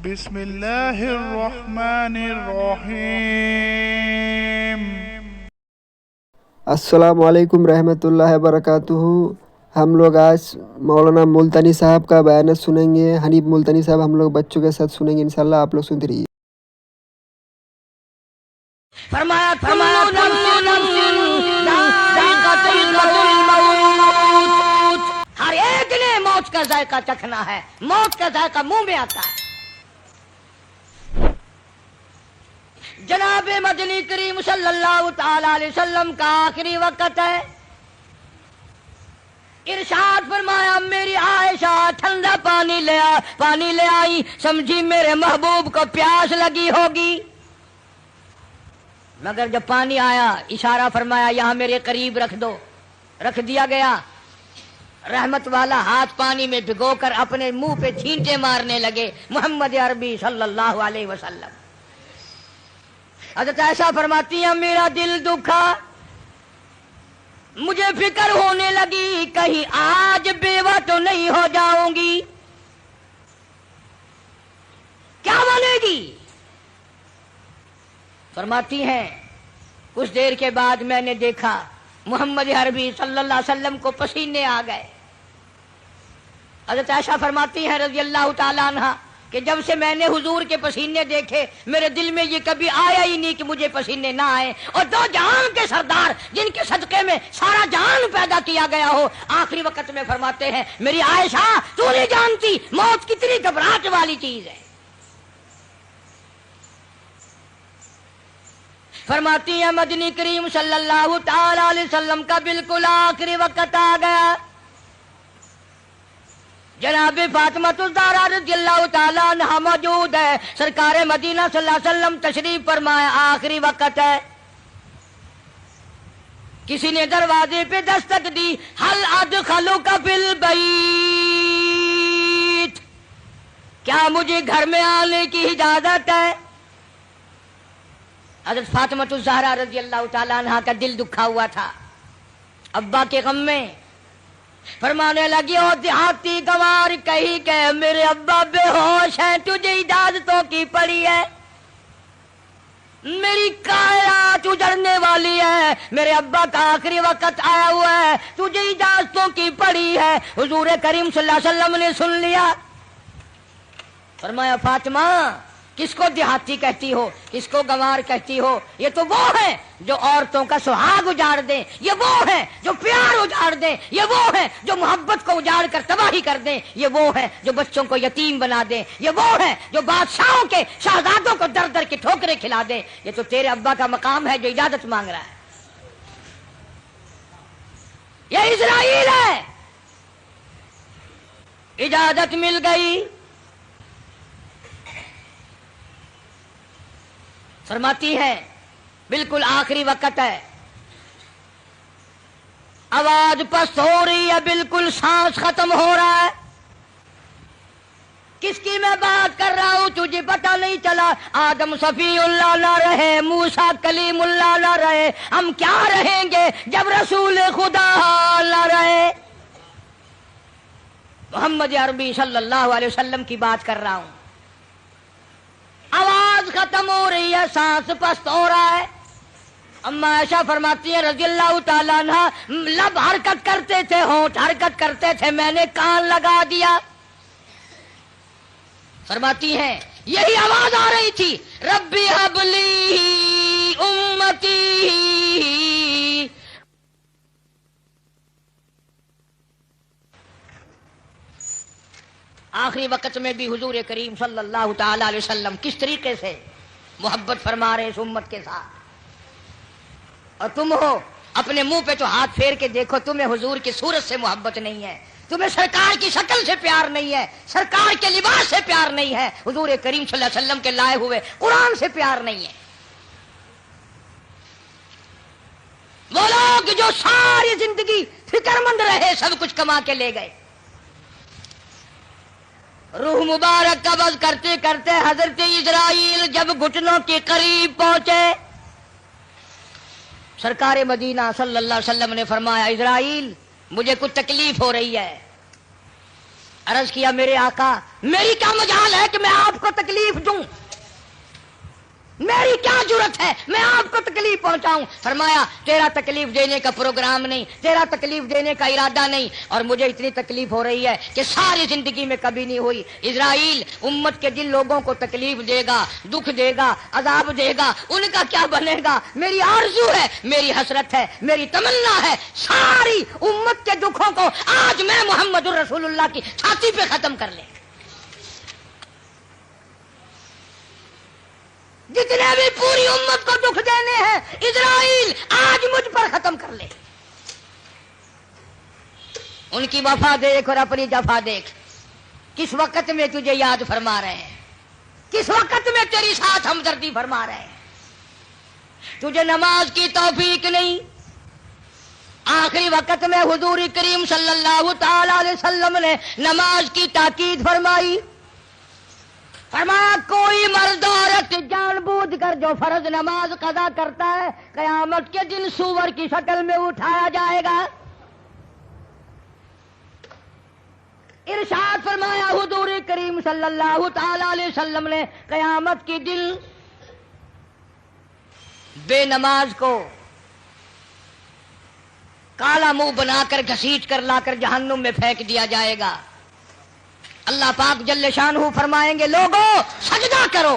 بسم اللہ الرحمن الرحیم۔ السلام علیکم رحمۃ اللہ وبرکاتہ۔ ہم لوگ آج مولانا ملتانی صاحب کا بیانات سنیں گے۔ حنیف ملتانی صاحب ہم لوگ بچوں کے ساتھ سنیں گے انشاءاللہ، آپ لوگ سنتے رہیے۔ فرمایا ہر ایک نے موت کا ذائقہ چکھنا ہے، موت کا ذائقہ منہ میں آتا ہے۔ جناب مدنی کریم صلی اللہ تعالی علیہ وسلم کا آخری وقت ہے۔ ارشاد فرمایا میری عائشہ ٹھنڈا پانی لے آئی، سمجھی میرے محبوب کو پیاس لگی ہوگی، مگر جب پانی آیا اشارہ فرمایا یہاں میرے قریب رکھ دو، رکھ دیا گیا۔ رحمت والا ہاتھ پانی میں بھگو کر اپنے منہ پہ چھینٹے مارنے لگے محمد عربی صلی اللہ علیہ وسلم۔ حضرت عائشہ فرماتی ہیں میرا دل دکھا، مجھے فکر ہونے لگی کہیں آج بیوہ تو نہیں ہو جاؤں گی، کیا بنے گی؟ فرماتی ہیں کچھ دیر کے بعد میں نے دیکھا محمد عربی صلی اللہ علیہ وسلم کو پسینے آ گئے۔ حضرت عائشہ فرماتی ہیں رضی اللہ تعالیٰ عنہ کہ جب سے میں نے حضور کے پسینے دیکھے میرے دل میں یہ کبھی آیا ہی نہیں کہ مجھے پسینے نہ آئے، اور دو جہان کے سردار جن کے صدقے میں سارا جہان پیدا کیا گیا ہو، آخری وقت میں فرماتے ہیں میری عائشہ تو نہیں جانتی موت کتنی گھبراہٹ والی چیز ہے۔ فرماتی ہیں مدنی کریم صلی اللہ تعالی علیہ وسلم کا بالکل آخری وقت آ گیا۔ جناب فاطمہ الزہرا رضی اللہ تعالی عنہا موجود ہے، سرکار مدینہ صلی اللہ علیہ وسلم تشریف فرمایا، آخری وقت ہے۔ کسی نے دروازے پہ دستک دی، حل ادخلوک فی البیت، کیا مجھے گھر میں آنے کی اجازت ہے؟ حضرت فاطمہ الزہرا رضی اللہ تعالیٰ عنہ کا دل دکھا ہوا تھا ابا کے غم میں، فرمانے لگی او دیہاتی گوار کہی کہ میرے ابا بے ہوش ہیں، تجھے اجازتوں کی پڑی ہے، میری کائنات اجڑنے والی ہے، میرے ابا کا آخری وقت آیا ہوا ہے، تجھے اجازتوں کی پڑی ہے۔ حضور کریم صلی اللہ علیہ وسلم نے سن لیا، فرمایا فاطمہ کس کو دیہاتی کہتی ہو، کس کو گنوار کہتی ہو؟ یہ تو وہ ہیں جو عورتوں کا سہاگ اجاڑ دیں، یہ وہ ہیں جو پیار اجاڑ دیں، یہ وہ ہیں جو محبت کو اجاڑ کر تباہی کر دیں، یہ وہ ہیں جو بچوں کو یتیم بنا دیں، یہ وہ ہیں جو بادشاہوں کے شہزادوں کو در در کے ٹھوکریں کھلا دیں۔ یہ تو تیرے ابا کا مقام ہے جو اجازت مانگ رہا ہے، یہ اسرائیل ہے۔ اجازت مل گئی، فرماتی ہے بالکل آخری وقت ہے، آواز پست ہو رہی ہے، بالکل سانس ختم ہو رہا ہے۔ کس کی میں بات کر رہا ہوں تجھے پتہ نہیں چلا؟ آدم صفی اللہ نہ رہے، موسیٰ کلیم اللہ نہ رہے، ہم کیا رہیں گے جب رسول خدا نہ رہے؟ محمد عربی صلی اللہ علیہ وسلم کی بات کر رہا ہوں۔ آواز ختم ہو رہی ہے، سانس پست ہو رہا ہے۔ اما عائشہ فرماتی ہیں رضی اللہ تعالیٰ عنہ لب حرکت کرتے تھے، ہونٹ حرکت کرتے تھے، میں نے کان لگا دیا۔ فرماتی ہیں یہی آواز آ رہی تھی ربی ہب لی امتی، آخری وقت میں بھی حضور کریم صلی اللہ تعالی علیہ وسلم کس طریقے سے محبت فرما رہے اس امت کے ساتھ، اور تم ہو اپنے منہ پہ تو ہاتھ پھیر کے دیکھو، تمہیں حضور کی صورت سے محبت نہیں ہے، تمہیں سرکار کی شکل سے پیار نہیں ہے، سرکار کے لباس سے پیار نہیں ہے، حضور کریم صلی اللہ علیہ وسلم کے لائے ہوئے قرآن سے پیار نہیں ہے۔ وہ لوگ جو ساری زندگی فکر مند رہے، سب کچھ کما کے لے گئے، روح مبارک قبض کرتے کرتے حضرت اسرائیل جب گھٹنوں کے قریب پہنچے، سرکار مدینہ صلی اللہ علیہ وسلم نے فرمایا اسرائیل مجھے کچھ تکلیف ہو رہی ہے۔ عرض کیا میرے آقا میری کیا مجال ہے کہ میں آپ کو تکلیف میری کیا ضرورت ہے میں آپ کو تکلیف پہنچاؤں؟ فرمایا تیرا تکلیف دینے کا پروگرام نہیں، تیرا تکلیف دینے کا ارادہ نہیں، اور مجھے اتنی تکلیف ہو رہی ہے کہ ساری زندگی میں کبھی نہیں ہوئی۔ اسرائیل امت کے جن لوگوں کو تکلیف دے گا، دکھ دے گا، عذاب دے گا، ان کا کیا بنے گا؟ میری آرزو ہے، میری حسرت ہے، میری تمنا ہے، ساری امت کے دکھوں کو آج میں محمد رسول اللہ کی چھاتی پہ ختم کر لے۔ جتنے بھی پوری امت کو دکھ دینے ہیں اسرائیل آج مجھ پر ختم کر لے۔ ان کی وفا دیکھ اور اپنی جفا دیکھ، کس وقت میں تجھے یاد فرما رہے ہیں، کس وقت میں تیری ساتھ ہمدردی فرما رہے ہیں۔ تجھے نماز کی توفیق نہیں، آخری وقت میں حضور کریم صلی اللہ تعالی علیہ وسلم نے نماز کی تاکید فرمائی۔ فرمایا کوئی مرد عورت جان بوجھ کر جو فرض نماز قضا کرتا ہے قیامت کے دن سور کی شکل میں اٹھایا جائے گا۔ ارشاد فرمایا حضور کریم صلی اللہ تعالی علیہ وسلم نے قیامت کے دن بے نماز کو کالا منہ بنا کر گھسیٹ کر لا کر جہنم میں پھینک دیا جائے گا۔ اللہ پاک جل شانہ فرمائیں گے لوگوں سجدہ کرو،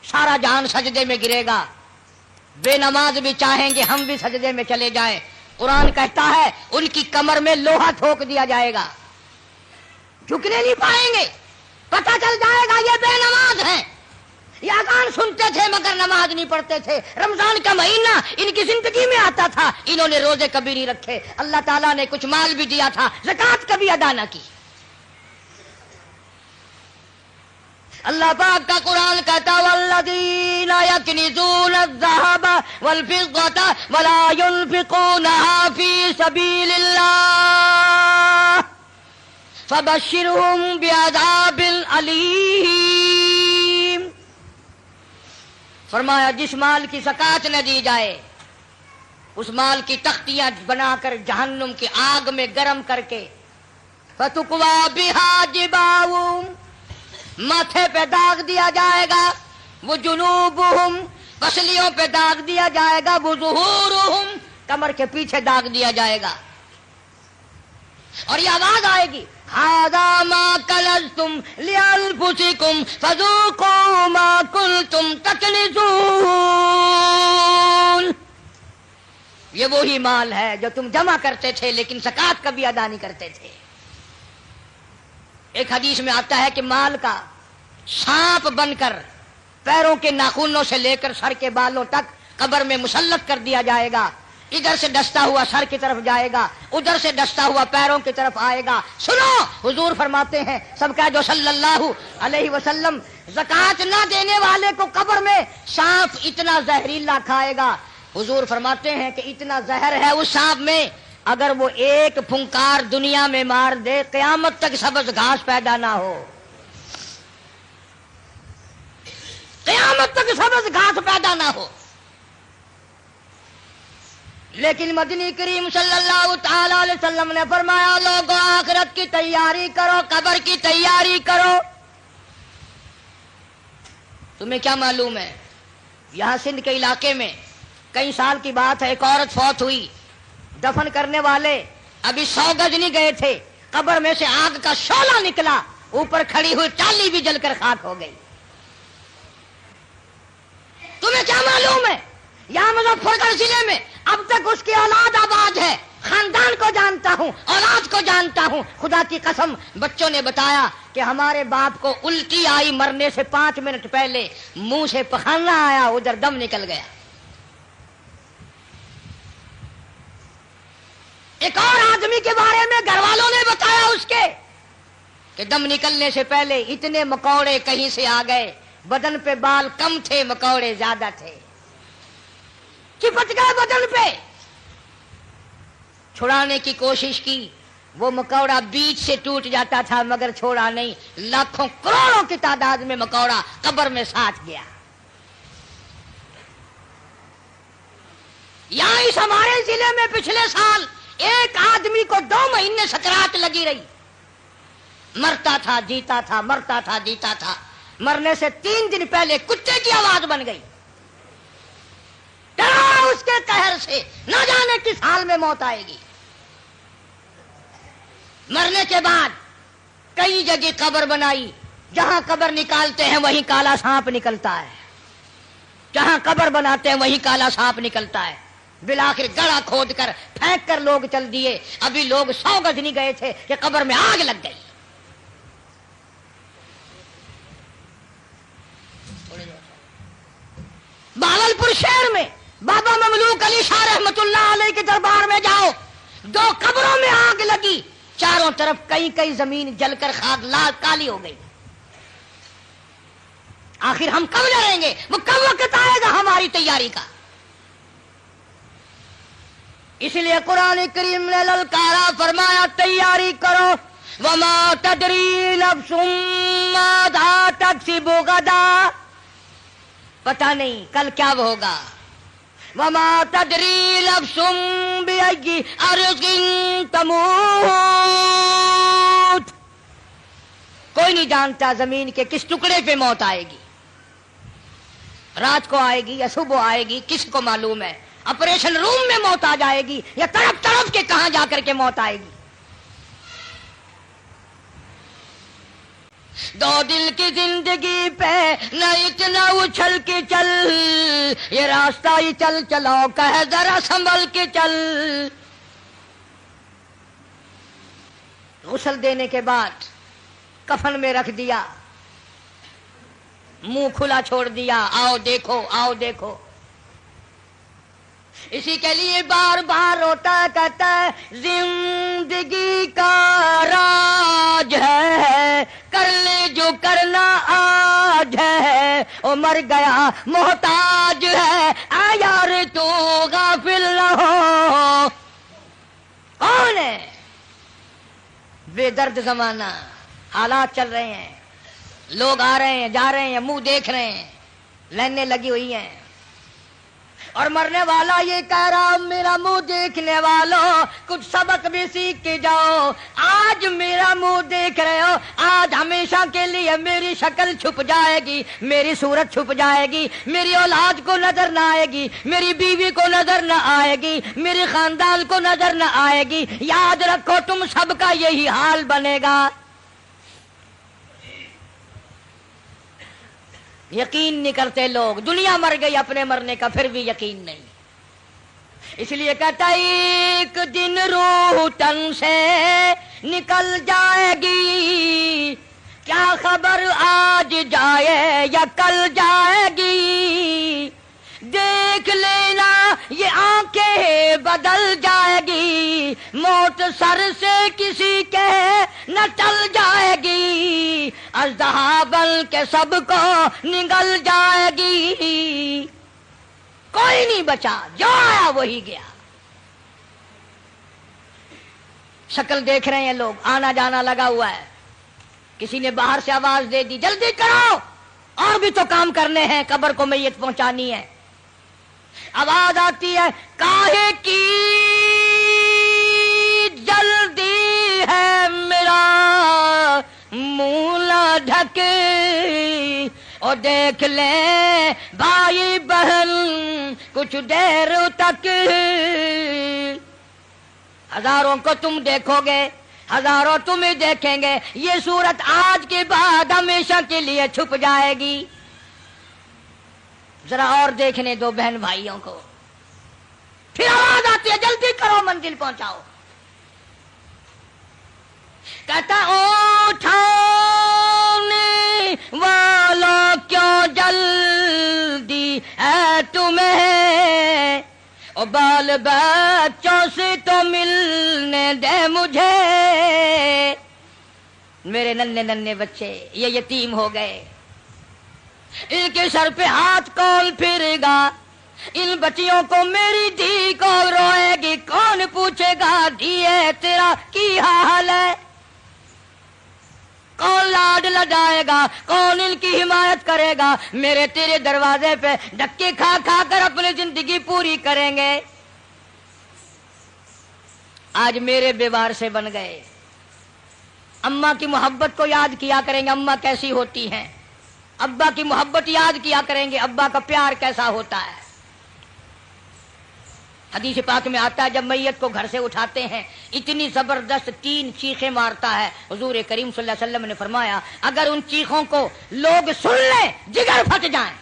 سارا جہان سجدے میں گرے گا۔ بے نماز بھی چاہیں گے ہم بھی سجدے میں چلے جائیں، قرآن کہتا ہے ان کی کمر میں لوہا ٹھوک دیا جائے گا، جھکنے نہیں پائیں گے، پتہ چل جائے گا یہ بے نماز ہیں، یہ اذان سنتے تھے مگر نماز نہیں پڑھتے تھے، رمضان کا مہینہ ان کی زندگی میں آتا تھا، انہوں نے روزے کبھی نہیں رکھے، اللہ تعالیٰ نے کچھ مال بھی دیا تھا، زکوٰۃ کبھی ادا نہ کی۔ اللہ پاک کا قرآن کہتا والذین یکنزون الذهب والفضة ولا ينفقونها في سبيل الله فبشرهم بعذاب علیم۔ فرمایا جس مال کی زکوٰۃ نہ دی جائے اس مال کی تختیاں بنا کر جہنم کی آگ میں گرم کر کے فتقوی بها جباہم، ماتھے پہ داغ دیا جائے گا، وہ جنوبہم، پسلیوں پہ داغ دیا جائے گا، وہ ظہورہم، کمر کے پیچھے داغ دیا جائے گا، اور یہ آواز آئے گی ھذا ما کنزتم لانفسکم فذوقوا ما کنتم تکنزون۔ یہ وہی مال ہے جو تم جمع کرتے تھے لیکن زکوٰۃ کبھی ادا نہیں کرتے تھے۔ ایک حدیث میں آتا ہے کہ مال کا سانپ بن کر پیروں کے ناخنوں سے لے کر سر کے بالوں تک قبر میں مسلط کر دیا جائے گا، ادھر سے ڈستا ہوا سر کی طرف جائے گا، ادھر سے ڈستا ہوا پیروں کی طرف آئے گا۔ سنو حضور فرماتے ہیں سب کا جو صلی اللہ علیہ وسلم، زکوٰۃ نہ دینے والے کو قبر میں سانپ اتنا زہریلا کھائے گا، حضور فرماتے ہیں کہ اتنا زہر ہے اس سانپ میں، اگر وہ ایک پھنکار دنیا میں مار دے قیامت تک سبز گھاس پیدا نہ ہو، قیامت تک سبز گھاس پیدا نہ ہو۔ لیکن مدنی کریم صلی اللہ تعالی علیہ وسلم نے فرمایا لوگوں آخرت کی تیاری کرو، قبر کی تیاری کرو۔ تمہیں کیا معلوم ہے یہاں سندھ کے علاقے میں کئی سال کی بات ہے، ایک عورت فوت ہوئی، دفن کرنے والے ابھی 100 گز نہیں گئے تھے، قبر میں سے آگ کا شعلہ نکلا، اوپر کھڑی ہوئی ٹالی بھی جل کر خاک ہو گئی۔ تمہیں کیا معلوم ہے یہاں مظفر گڑھ ضلع میں اب تک اس کی اولاد آباد ہے، خاندان کو جانتا ہوں، اولاد کو جانتا ہوں، خدا کی قسم بچوں نے بتایا کہ ہمارے باپ کو الٹی آئی، مرنے سے 5 منٹ پہلے منہ سے پخانا آیا، ادھر دم نکل گیا۔ ایک اور آدمی کے بارے میں گھر والوں نے بتایا اس کے کہ دم نکلنے سے پہلے اتنے مکوڑے کہیں سے آ گئے، بدن پہ بال کم تھے، مکوڑے زیادہ تھے، چپٹ گئے بدن پہ، چھڑانے کی کوشش کی، وہ مکوڑا بیچ سے ٹوٹ جاتا تھا مگر چھوڑا نہیں، لاکھوں کروڑوں کی تعداد میں مکوڑا قبر میں ساتھ گیا۔ یہاں اس ہمارے ضلع میں پچھلے سال ایک آدمی کو 2 مہینے سکرات لگی رہی، مرتا تھا جیتا تھا، مرتا تھا جیتا تھا، مرنے سے 3 دن پہلے کتے کی آواز بن گئی، اس کے قہر سے نہ جانے کس حال میں موت آئے گی۔ مرنے کے بعد کئی جگہ قبر بنائی، جہاں قبر نکالتے ہیں وہیں کالا سانپ نکلتا ہے، جہاں قبر بناتے ہیں وہیں کالا سانپ نکلتا ہے۔ بالآخر گڑھا کھود کر پھینک کر لوگ چل دیے، ابھی لوگ 100 گز نہیں گئے تھے کہ قبر میں آگ لگ گئی۔ بہاولپور شہر میں بابا مملوک علی شاہ رحمت اللہ علیہ کے دربار میں جاؤ، 2 قبروں میں آگ لگی، چاروں طرف کئی زمین جل کر خاک لال کالی ہو گئی۔ آخر ہم کب لڑیں گے؟ وہ کب وقت آئے گا ہماری تیاری کا؟ اس لیے قرآن کریم نے للکارا، فرمایا تیاری کرو۔ وما تدری نفس ماذا تکسب غدا، پتہ نہیں کل کیا ہوگا۔ وما تدری نفس بأي أرض تموت، کوئی نہیں جانتا زمین کے کس ٹکڑے پہ موت آئے گی، رات کو آئے گی یا صبح آئے گی، کس کو معلوم ہے؟ آپریشن روم میں موت آ جائے گی یا تڑپ تڑپ کے کہاں جا کر کے موت آئے گی۔ 2 دل کی زندگی پہ نہ اتنا اچھل کے چل، یہ راستہ ہی چل چلو کہ ذرا سنبھل کے چل۔ غسل دینے کے بعد کفن میں رکھ دیا، منہ کھلا چھوڑ دیا، آؤ دیکھو آؤ دیکھو۔ اسی کے لیے بار بار روتا کہتا ہے زندگی کا راج ہے، کر لے جو کرنا آج ہے، او مر گیا محتاج ہے، آ یار تو غافل نہ ہو۔ کون ہے؟ بے درد زمانہ، حالات چل رہے ہیں، لوگ آ رہے ہیں جا رہے ہیں، منہ دیکھ رہے ہیں، لائنیں لگی ہوئی ہیں، اور مرنے والا یہ کہہ رہا میرا منہ دیکھنے والوں کچھ سبق بھی سیکھ کے جاؤ۔ آج میرا منہ دیکھ رہے ہو، آج ہمیشہ کے لیے میری شکل چھپ جائے گی، میری صورت چھپ جائے گی، میری اولاد کو نظر نہ آئے گی، میری بیوی کو نظر نہ آئے گی، میرے خاندان کو نظر نہ آئے گی۔ یاد رکھو تم سب کا یہی حال بنے گا۔ یقین نہیں کرتے لوگ، دنیا مر گئی اپنے مرنے کا پھر بھی یقین نہیں۔ اس لیے کہتا ایک دن روح تن سے نکل جائے گی، کیا خبر آج جائے یا کل جائے گی، دیکھ لینا یہ آنکھیں بدل جائے گی، موت سر سے کسی کے نہ ٹل جائے گی، اژدہا بن کے سب کو نگل جائے گی، کوئی نہیں بچا، جو آیا وہی گیا۔ شکل دیکھ رہے ہیں لوگ، آنا جانا لگا ہوا ہے، کسی نے باہر سے آواز دے دی جلدی کرو، اور بھی تو کام کرنے ہیں، قبر کو میت پہنچانی ہے۔ آواز آتی ہے کاہے کی جلدی ہے میرا منہ نہ ڈھکے، اور دیکھ لیں بھائی بہن کچھ دیر تک، ہزاروں کو تم دیکھو گے، ہزاروں تمہیں دیکھیں گے، یہ صورت آج کے بعد ہمیشہ کے لیے چھپ جائے گی۔ ذرا اور دیکھنے دو بہن بھائیوں کو، پھر آواز آتی ہے جلدی کرو منزل پہنچاؤ۔ کہتا اٹھانے والوں کیوں جلدی ہے تمہیں، اور بال بچوں سے تو ملنے دے مجھے، میرے ننھے ننھے بچے یہ یتیم ہو گئے، ان کے سر پہ ہاتھ کون پھرے گا، ان بچیوں کو میری دھی کون روئے گی، کون پوچھے گا دھیے تیرا کی حال ہے، کون لاڈ لگائے گا، کون ان کی حمایت کرے گا، میرے تیرے دروازے پہ دھکے کھا کھا کر اپنی زندگی پوری کریں گے۔ آج میرے بیوار سے بن گئے، اماں کی محبت کو یاد کیا کریں گے، اماں کیسی ہوتی ہیں، ابا کی محبت یاد کیا کریں گے، ابا کا پیار کیسا ہوتا ہے۔ حدیث پاک میں آتا ہے جب میت کو گھر سے اٹھاتے ہیں اتنی زبردست 3 چیخیں مارتا ہے. حضور کریم صلی اللہ علیہ وسلم نے فرمایا اگر ان چیخوں کو لوگ سن لیں جگر پھٹ جائیں.